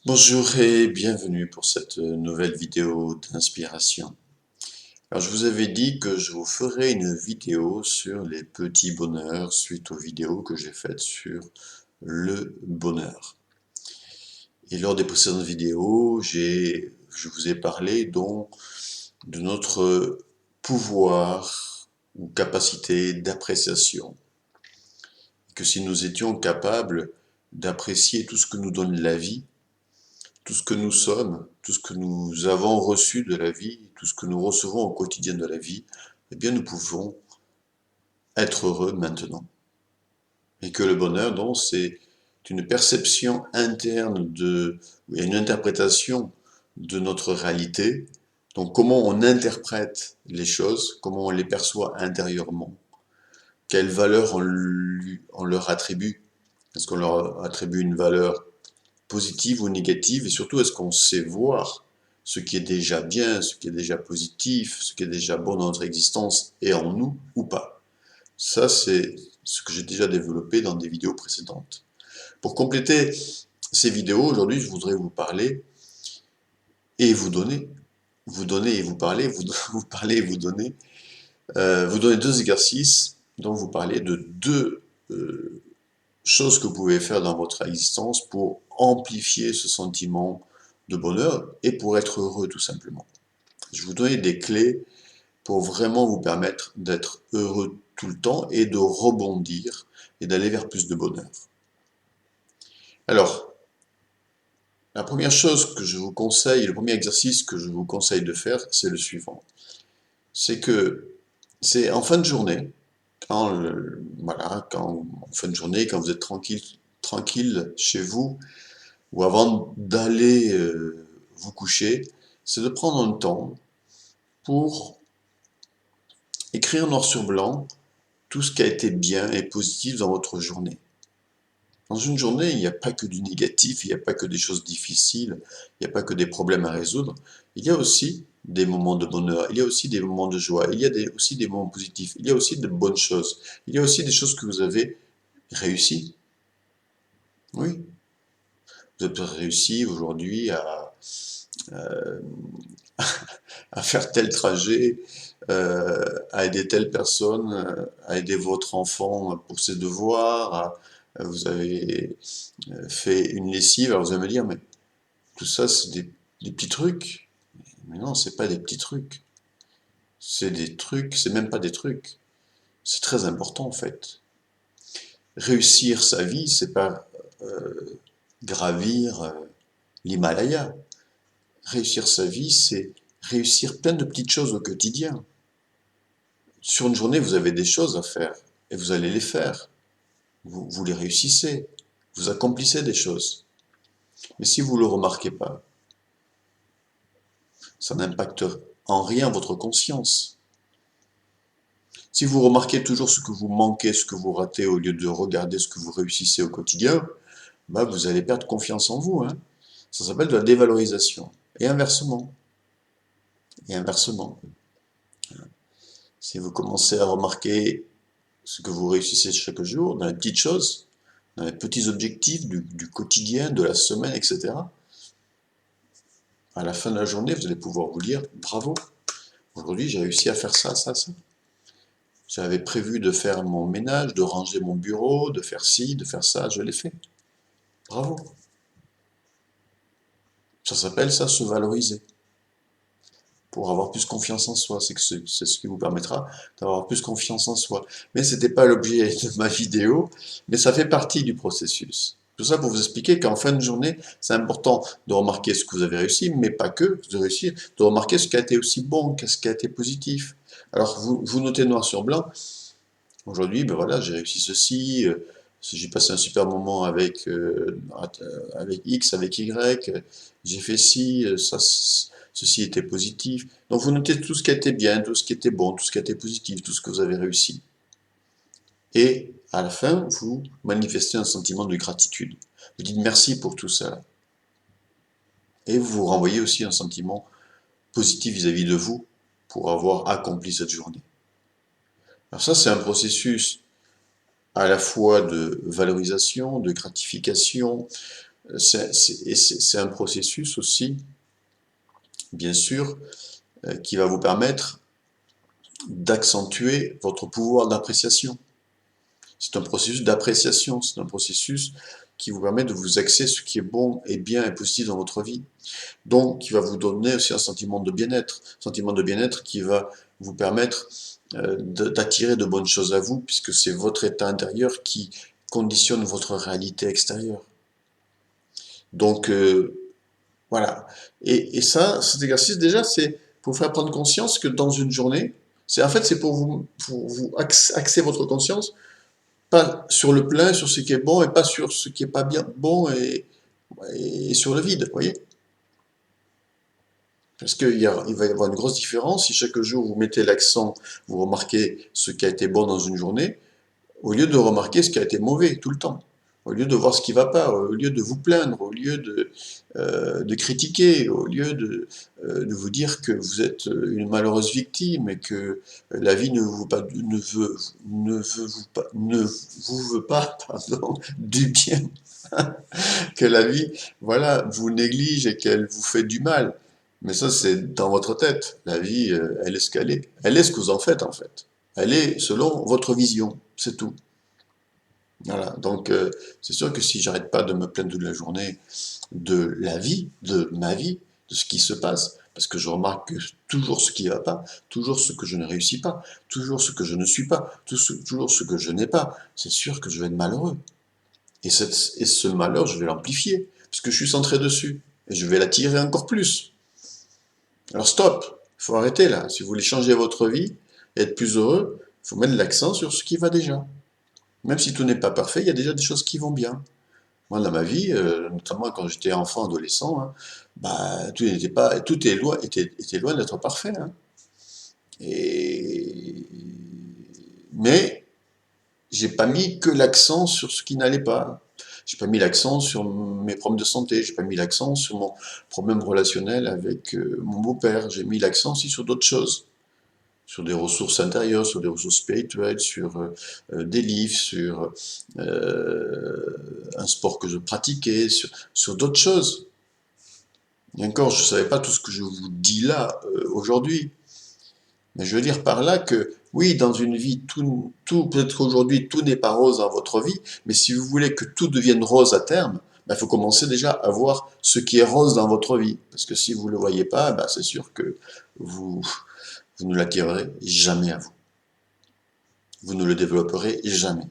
Bonjour et bienvenue pour cette nouvelle vidéo d'inspiration. Alors je vous avais dit que je vous ferai une vidéo sur les petits bonheurs suite aux vidéos que j'ai faites sur le bonheur. Et lors des précédentes vidéos, je vous ai parlé donc de notre pouvoir ou capacité d'appréciation. Que si nous étions capables d'apprécier tout ce que nous donne la vie, tout ce que nous sommes, tout ce que nous avons reçu de la vie, tout ce que nous recevons au quotidien de la vie, eh bien nous pouvons être heureux maintenant. Et que le bonheur, donc, c'est une perception interne une interprétation de notre réalité. Donc comment on interprète les choses, comment on les perçoit intérieurement, quelle valeur on leur attribue. Est-ce qu'on leur attribue une valeur positive ou négative, et surtout est-ce qu'on sait voir ce qui est déjà bien, ce qui est déjà positif, ce qui est déjà bon dans notre existence et en nous ou pas. Ça, c'est ce que j'ai déjà développé dans des vidéos précédentes. Pour compléter ces vidéos, aujourd'hui, je voudrais vous parler et vous donner, et vous parler, vous parler et vous donner deux exercices dont vous parlez de deux choses que vous pouvez faire dans votre existence pour amplifier ce sentiment de bonheur et pour être heureux tout simplement. Je vous donne des clés pour vraiment vous permettre d'être heureux tout le temps et de rebondir et d'aller vers plus de bonheur. Alors, la première chose que je vous conseille, le premier exercice que je vous conseille de faire, c'est le suivant. C'est en fin de journée, en fin de journée, quand vous êtes tranquille chez vous, ou avant d'aller vous coucher, c'est de prendre un temps pour écrire noir sur blanc tout ce qui a été bien et positif dans votre journée. Dans une journée, il n'y a pas que du négatif, il n'y a pas que des choses difficiles, il n'y a pas que des problèmes à résoudre, il y a aussi des moments de bonheur, il y a aussi des moments de joie, il y a aussi des moments positifs, il y a aussi de bonnes choses, il y a aussi des choses que vous avez réussies. Oui, vous avez réussi aujourd'hui euh, à faire tel trajet, à aider telle personne, à aider votre enfant pour ses devoirs, vous avez fait une lessive, alors vous allez me dire, mais tout ça c'est des petits trucs. Mais non, c'est pas des petits trucs. C'est des trucs, c'est même pas des trucs. C'est très important en fait. Réussir sa vie, c'est pas gravir l'Himalaya. Réussir sa vie, c'est réussir plein de petites choses au quotidien. Sur une journée, vous avez des choses à faire et vous allez les faire. Vous les réussissez. Vous accomplissez des choses. Mais si vous ne le remarquez pas, ça n'impacte en rien votre conscience. Si vous remarquez toujours ce que vous manquez, ce que vous ratez, au lieu de regarder ce que vous réussissez au quotidien, bah vous allez perdre confiance en vous. Hein. Ça s'appelle de la dévalorisation. Et inversement. Et inversement. Si vous commencez à remarquer ce que vous réussissez chaque jour, dans les petites choses, dans les petits objectifs du quotidien, de la semaine, etc., à la fin de la journée, vous allez pouvoir vous dire bravo, aujourd'hui j'ai réussi à faire ça, ça, ça. J'avais prévu de faire mon ménage, de ranger mon bureau, de faire ci, de faire ça, je l'ai fait. Bravo. Ça s'appelle ça, se valoriser. Pour avoir plus confiance en soi, c'est ce qui vous permettra d'avoir plus confiance en soi. Mais ce n'était pas l'objet de ma vidéo, mais ça fait partie du processus. Tout ça pour vous expliquer qu'en fin de journée, c'est important de remarquer ce que vous avez réussi, mais pas que de réussir, de remarquer ce qui a été aussi bon, ce qui a été positif. Alors vous notez noir sur blanc, aujourd'hui, ben voilà, j'ai réussi ceci, j'ai passé un super moment avec X, avec Y, j'ai fait ci, ceci était positif. Donc vous notez tout ce qui était bien, tout ce qui était bon, tout ce qui était positif, tout ce que vous avez réussi. Et à la fin, vous manifestez un sentiment de gratitude. Vous dites merci pour tout ça. Et vous vous renvoyez aussi un sentiment positif vis-à-vis de vous pour avoir accompli cette journée. Alors ça, c'est un processus à la fois de valorisation, de gratification, C'est un processus aussi, bien sûr, qui va vous permettre d'accentuer votre pouvoir d'appréciation. C'est un processus d'appréciation, c'est un processus qui vous permet de vous axer sur ce qui est bon et bien et positif dans votre vie. Donc, qui va vous donner aussi un sentiment de bien-être qui va vous permettre d'attirer de bonnes choses à vous, puisque c'est votre état intérieur qui conditionne votre réalité extérieure. Donc, voilà. Et ça, cet exercice, déjà, c'est pour vous faire prendre conscience que dans une journée, en fait, c'est pour vous axer votre conscience, pas sur le plein, sur ce qui est bon, et pas sur ce qui est pas bien bon et sur le vide, vous voyez? Parce il va y avoir une grosse différence si chaque jour vous mettez l'accent, vous remarquez ce qui a été bon dans une journée, au lieu de remarquer ce qui a été mauvais tout le temps. Au lieu de voir ce qui ne va pas, au lieu de vous plaindre, au lieu de critiquer, au lieu de vous dire que vous êtes une malheureuse victime et que la vie ne vous veut pas pardon, du bien, que la vie voilà, vous néglige et qu'elle vous fait du mal. Mais ça, c'est dans votre tête. La vie, elle est ce qu'elle est. Elle est ce que vous en faites, en fait. Elle est selon votre vision, c'est tout. Voilà, donc c'est sûr que si j'arrête pas de me plaindre toute la journée de la vie, de ma vie, de ce qui se passe, parce que je remarque que toujours ce qui ne va pas, toujours ce que je ne réussis pas, toujours ce que je ne suis pas, toujours ce que je n'ai pas, c'est sûr que je vais être malheureux. Et ce malheur, je vais l'amplifier, parce que je suis centré dessus, et je vais l'attirer encore plus. Alors stop, il faut arrêter là. Si vous voulez changer votre vie et être plus heureux, il faut mettre l'accent sur ce qui va déjà. Même si tout n'est pas parfait, il y a déjà des choses qui vont bien. Moi, dans ma vie, notamment quand j'étais enfant, adolescent, hein, bah, était loin d'être parfait. Hein. Et... Mais j'ai pas mis que l'accent sur ce qui n'allait pas. J'ai pas mis l'accent sur mes problèmes de santé, j'ai pas mis l'accent sur mon problème relationnel avec mon beau-père. J'ai mis l'accent aussi sur d'autres choses, sur des ressources intérieures, sur des ressources spirituelles, sur des livres, sur un sport que je pratiquais, sur d'autres choses. Et encore, je ne savais pas tout ce que je vous dis là aujourd'hui. Mais je veux dire par là que, oui, dans une vie, peut-être qu'aujourd'hui, tout n'est pas rose dans votre vie, mais si vous voulez que tout devienne rose à terme, il faut commencer déjà à voir ce qui est rose dans votre vie. Parce que si vous ne le voyez pas, c'est sûr que vous ne l'attirerez jamais à vous. Vous ne le développerez jamais.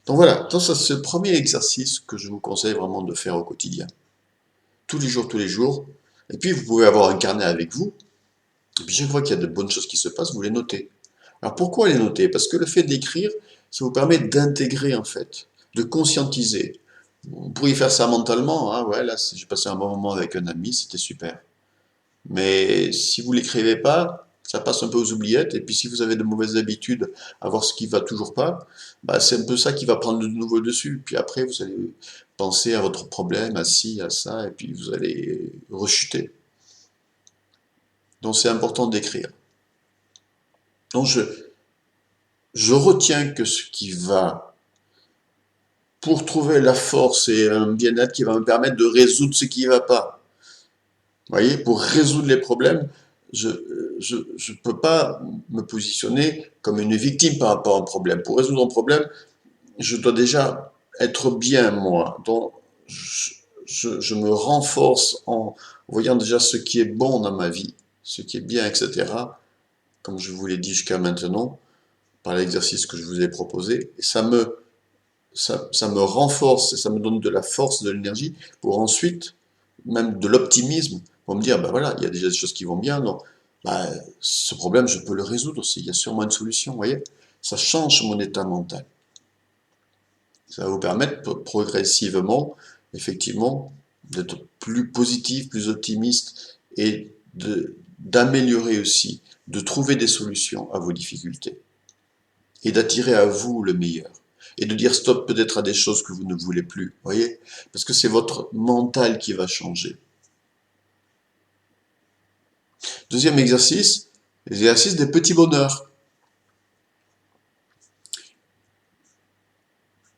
Donc voilà, c'est ce premier exercice que je vous conseille vraiment de faire au quotidien. Tous les jours. Et puis vous pouvez avoir un carnet avec vous. Et puis chaque fois qu'il y a de bonnes choses qui se passent, vous les notez. Alors pourquoi les noter? Parce que le fait d'écrire, ça vous permet d'intégrer en fait, de conscientiser. Vous pourriez faire ça mentalement, hein, ouais, là j'ai passé un bon moment avec un ami, c'était super. Mais si vous l'écrivez pas, ça passe un peu aux oubliettes. Et puis si vous avez de mauvaises habitudes à voir ce qui va toujours pas, c'est un peu ça qui va prendre de nouveau dessus. Puis après, vous allez penser à votre problème, à ci, à ça, et puis vous allez rechuter. Donc c'est important d'écrire. Donc je retiens que ce qui va, pour trouver la force et un bien-être qui va me permettre de résoudre ce qui ne va pas. Vous voyez, pour résoudre les problèmes, je ne peux pas me positionner comme une victime par rapport à un problème. Pour résoudre un problème, je dois déjà être bien, moi. Donc, je me renforce en voyant déjà ce qui est bon dans ma vie, ce qui est bien, etc., comme je vous l'ai dit jusqu'à maintenant, par l'exercice que je vous ai proposé. Et ça me renforce et ça me donne de la force, de l'énergie, pour ensuite, même de l'optimisme, pour me dire, voilà, il y a déjà des choses qui vont bien, donc ce problème, je peux le résoudre aussi, il y a sûrement une solution, vous voyez. Ça change mon état mental. Ça va vous permettre progressivement, effectivement, d'être plus positif, plus optimiste et d'améliorer aussi, de trouver des solutions à vos difficultés et d'attirer à vous le meilleur. Et de dire stop peut-être à des choses que vous ne voulez plus, vous voyez? Parce que c'est votre mental qui va changer. Deuxième exercice, l'exercice des petits bonheurs.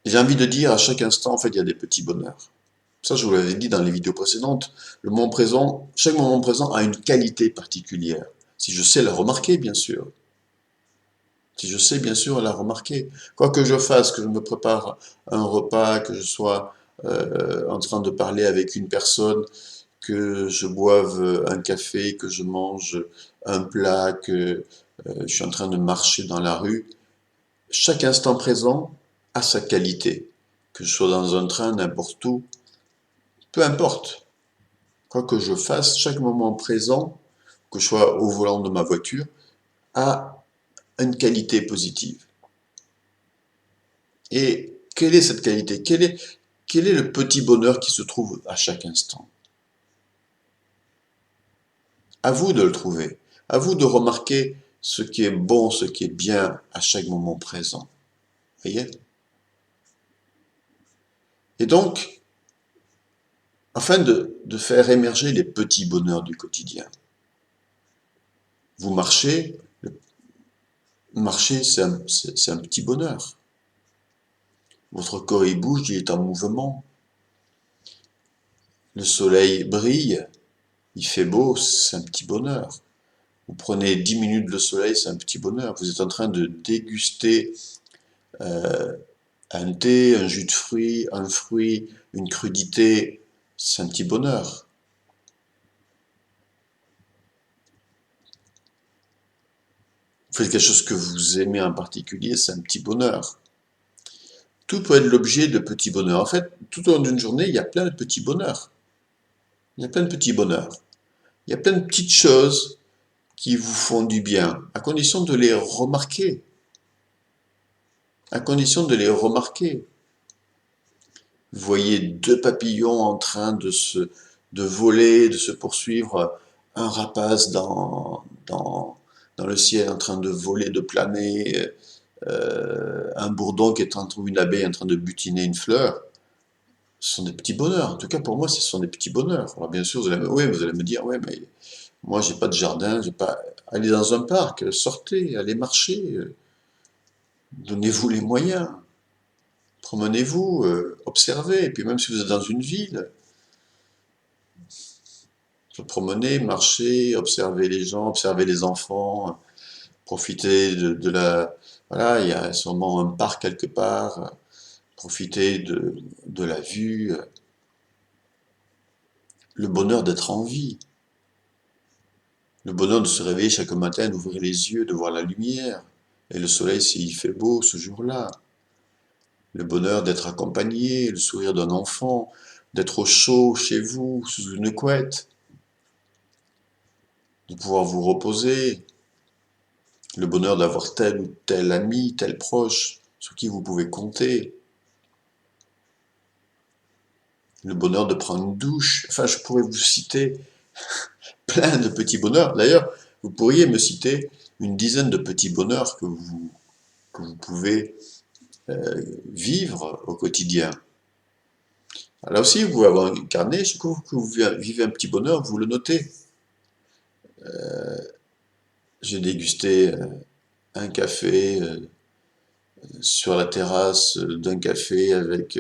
J'ai envie de dire à chaque instant, en fait, il y a des petits bonheurs. Ça, je vous l'avais dit dans les vidéos précédentes. Le moment présent, chaque moment présent a une qualité particulière. Si je sais la remarquer, bien sûr. Si je sais bien sûr la remarquer. Quoi que je fasse, que je me prépare un repas, que je sois en train de parler avec une personne, que je boive un café, que je mange un plat, que je suis en train de marcher dans la rue, chaque instant présent a sa qualité. Que je sois dans un train, n'importe où, peu importe. Quoi que je fasse, chaque moment présent, que je sois au volant de ma voiture, a une qualité positive. Et quelle est cette qualité? Quel est le petit bonheur qui se trouve à chaque instant? À vous de le trouver. À vous de remarquer ce qui est bon, ce qui est bien à chaque moment présent. Voyez? Et donc, afin de faire émerger les petits bonheurs du quotidien, vous marchez, marcher c'est un petit bonheur. Votre corps il bouge, il est en mouvement. Le soleil brille, il fait beau, c'est un petit bonheur. Vous prenez 10 minutes de soleil, c'est un petit bonheur. Vous êtes en train de déguster euh, un thé, un jus de fruits, un fruit, une crudité, c'est un petit bonheur. Vous faites quelque chose que vous aimez en particulier, c'est un petit bonheur. Tout peut être l'objet de petits bonheurs. En fait, tout au long d'une journée, il y a plein de petits bonheurs. Il y a plein de petits bonheurs. Il y a plein de petites choses qui vous font du bien, à condition de les remarquer. À condition de les remarquer. Vous voyez deux papillons en train de voler, de se poursuivre, un rapace dans le ciel en train de voler, de planer, un bourdon qui est en train, ou une abeille en train de butiner une fleur. Ce sont des petits bonheurs. En tout cas, pour moi, ce sont des petits bonheurs. Alors, bien sûr, vous allez me dire, ouais, mais moi, j'ai pas de jardin, j'ai pas. Allez dans un parc, sortez, allez marcher, donnez-vous les moyens, promenez-vous, observez. Et puis, même si vous êtes dans une ville, se promener, marcher, observer les gens, observer les enfants, profiter de la. Voilà, il y a sûrement un parc quelque part, profiter de la vue, le bonheur d'être en vie. Le bonheur de se réveiller chaque matin, d'ouvrir les yeux, de voir la lumière, et le soleil s'il fait beau ce jour-là. Le bonheur d'être accompagné, le sourire d'un enfant, d'être au chaud chez vous, sous une couette, de pouvoir vous reposer. Le bonheur d'avoir tel ou tel ami, tel proche, sur qui vous pouvez compter. Le bonheur de prendre une douche. Enfin, je pourrais vous citer plein de petits bonheurs. D'ailleurs, vous pourriez me citer une dizaine de petits bonheurs que vous pouvez vivre au quotidien. Là aussi, vous pouvez avoir un carnet, chaque fois que vous vivez un petit bonheur, vous le notez. J'ai dégusté un café sur la terrasse d'un café avec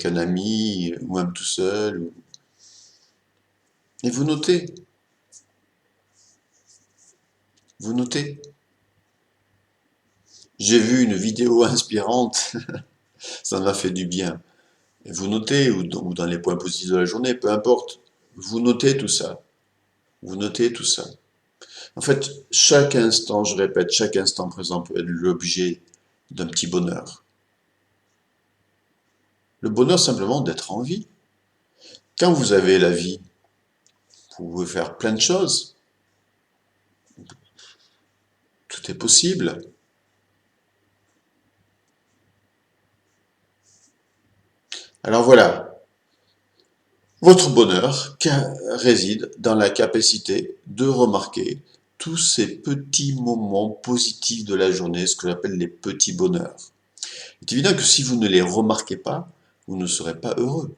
un ami, ou même tout seul. Et vous notez. Vous notez. J'ai vu une vidéo inspirante, ça m'a fait du bien. Et vous notez, ou dans les points positifs de la journée, peu importe. Vous notez tout ça. Vous notez tout ça. En fait, chaque instant, je répète, chaque instant présent peut être l'objet d'un petit bonheur. Le bonheur simplement d'être en vie. Quand vous avez la vie, vous pouvez faire plein de choses. Tout est possible. Alors voilà, votre bonheur réside dans la capacité de remarquer tous ces petits moments positifs de la journée, ce que j'appelle les petits bonheurs. Il est évident que si vous ne les remarquez pas, vous ne serez pas heureux.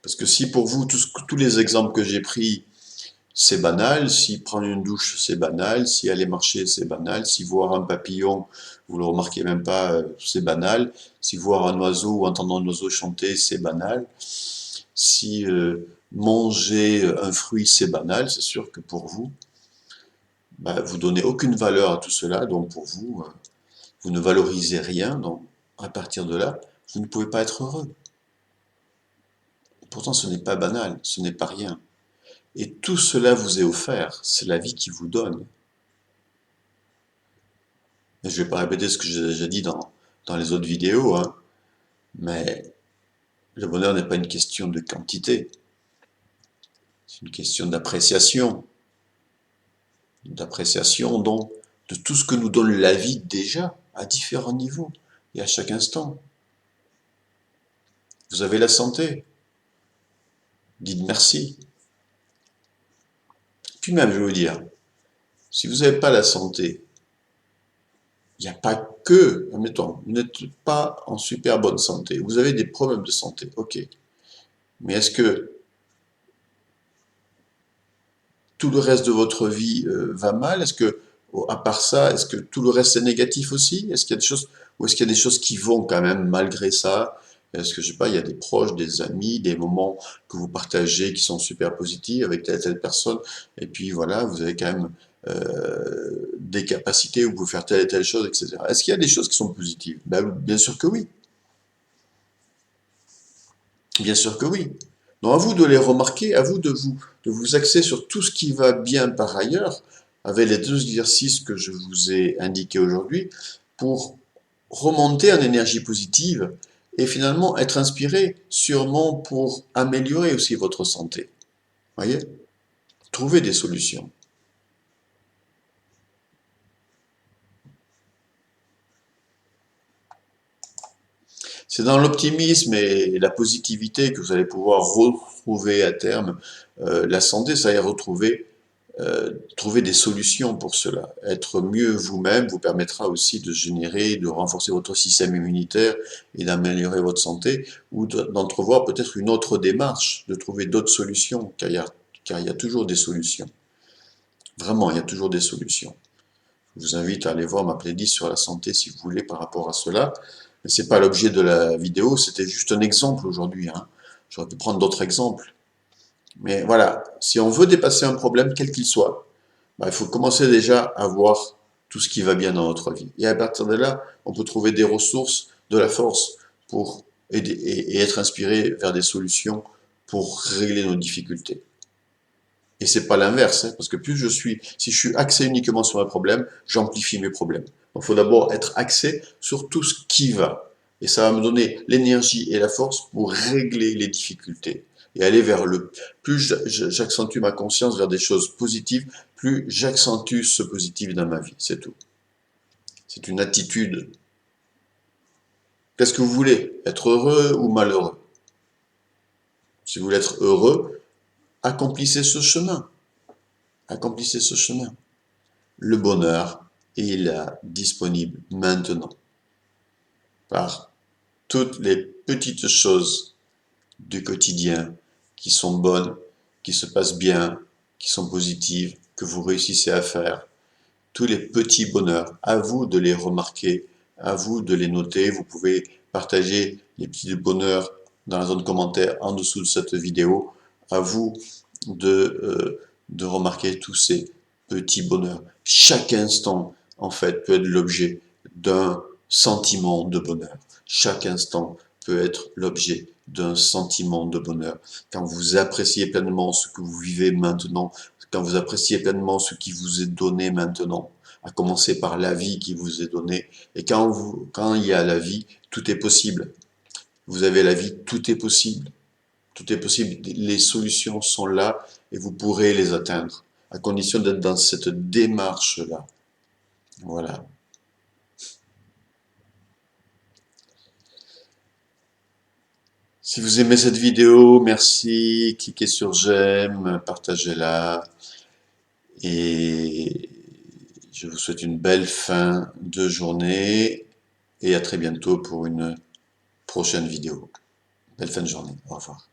Parce que si pour vous, tous les exemples que j'ai pris, c'est banal. Si prendre une douche, c'est banal. Si aller marcher, c'est banal. Si voir un papillon, vous le remarquez même pas, c'est banal. Si voir un oiseau ou entendre un oiseau chanter, c'est banal. Si manger un fruit, c'est banal. C'est sûr que pour vous, bah, vous donnez aucune valeur à tout cela. Donc pour vous, vous ne valorisez rien. Donc à partir de là, vous ne pouvez pas être heureux. Pourtant, ce n'est pas banal, ce n'est pas rien. Et tout cela vous est offert, c'est la vie qui vous donne. Et je ne vais pas répéter ce que j'ai déjà dit dans les autres vidéos, hein, mais le bonheur n'est pas une question de quantité, c'est une question d'appréciation donc de tout ce que nous donne la vie déjà, à différents niveaux et à chaque instant. Vous avez la santé, dites merci. Puis même, je vais vous dire, si vous n'avez pas la santé, il n'y a pas que, admettons, vous n'êtes pas en super bonne santé, vous avez des problèmes de santé, ok. Mais est-ce que tout le reste de votre vie va mal? Est-ce que, à part ça, est-ce que tout le reste est négatif aussi? Est-ce qu'il y a des choses, ou est-ce qu'il y a des choses qui vont quand même malgré ça? Est-ce que, je sais pas, il y a des proches, des amis, des moments que vous partagez qui sont super positifs avec telle et telle personne, et puis voilà, vous avez quand même des capacités où vous pouvez faire telle et telle chose, etc. Est-ce qu'il y a des choses qui sont positives? Ben, bien sûr que oui. Bien sûr que oui. Donc à vous de les remarquer, à vous de vous axer sur tout ce qui va bien par ailleurs, avec les 2 exercices que je vous ai indiqués aujourd'hui, pour remonter en énergie positive et finalement être inspiré sûrement pour améliorer aussi votre santé. Voyez? Trouver des solutions. C'est dans l'optimisme et la positivité que vous allez pouvoir retrouver à terme la santé, ça y retrouver trouver des solutions pour cela. Être mieux vous-même vous permettra aussi de générer, de renforcer votre système immunitaire et d'améliorer votre santé, ou d'entrevoir peut-être une autre démarche, de trouver d'autres solutions, car il y a toujours des solutions. Vraiment, il y a toujours des solutions. Je vous invite à aller voir ma playlist sur la santé si vous voulez par rapport à cela. Mais ce n'est pas l'objet de la vidéo, c'était juste un exemple aujourd'hui, hein. J'aurais pu prendre d'autres exemples. Mais voilà, si on veut dépasser un problème, quel qu'il soit, bah, il faut commencer déjà à voir tout ce qui va bien dans notre vie. Et à partir de là, on peut trouver des ressources, de la force pour aider et être inspiré vers des solutions pour régler nos difficultés. Et c'est pas l'inverse, hein, parce que si je suis axé uniquement sur un problème, j'amplifie mes problèmes. Donc il faut d'abord être axé sur tout ce qui va. Et ça va me donner l'énergie et la force pour régler les difficultés. Et aller vers plus j'accentue ma conscience vers des choses positives, plus j'accentue ce positif dans ma vie. C'est tout. C'est une attitude. Qu'est-ce que vous voulez? Être heureux ou malheureux? Si vous voulez être heureux, accomplissez ce chemin. Accomplissez ce chemin. Le bonheur est là, disponible maintenant, par toutes les petites choses du quotidien qui sont bonnes, qui se passent bien, qui sont positives, que vous réussissez à faire. Tous les petits bonheurs, à vous de les remarquer, à vous de les noter. Vous pouvez partager les petits bonheurs dans la zone commentaire en dessous de cette vidéo. À vous de remarquer tous ces petits bonheurs. Chaque instant, en fait, peut être l'objet d'un sentiment de bonheur. Chaque instant peut être l'objet d'un sentiment de bonheur. Quand vous appréciez pleinement ce que vous vivez maintenant, quand vous appréciez pleinement ce qui vous est donné maintenant, à commencer par la vie qui vous est donnée, et quand il y a la vie, tout est possible. Vous avez la vie, tout est possible. Tout est possible, les solutions sont là et vous pourrez les atteindre, à condition d'être dans cette démarche-là. Voilà. Si vous aimez cette vidéo, merci, cliquez sur j'aime, partagez-la, et je vous souhaite une belle fin de journée, et à très bientôt pour une prochaine vidéo. Belle fin de journée, au revoir.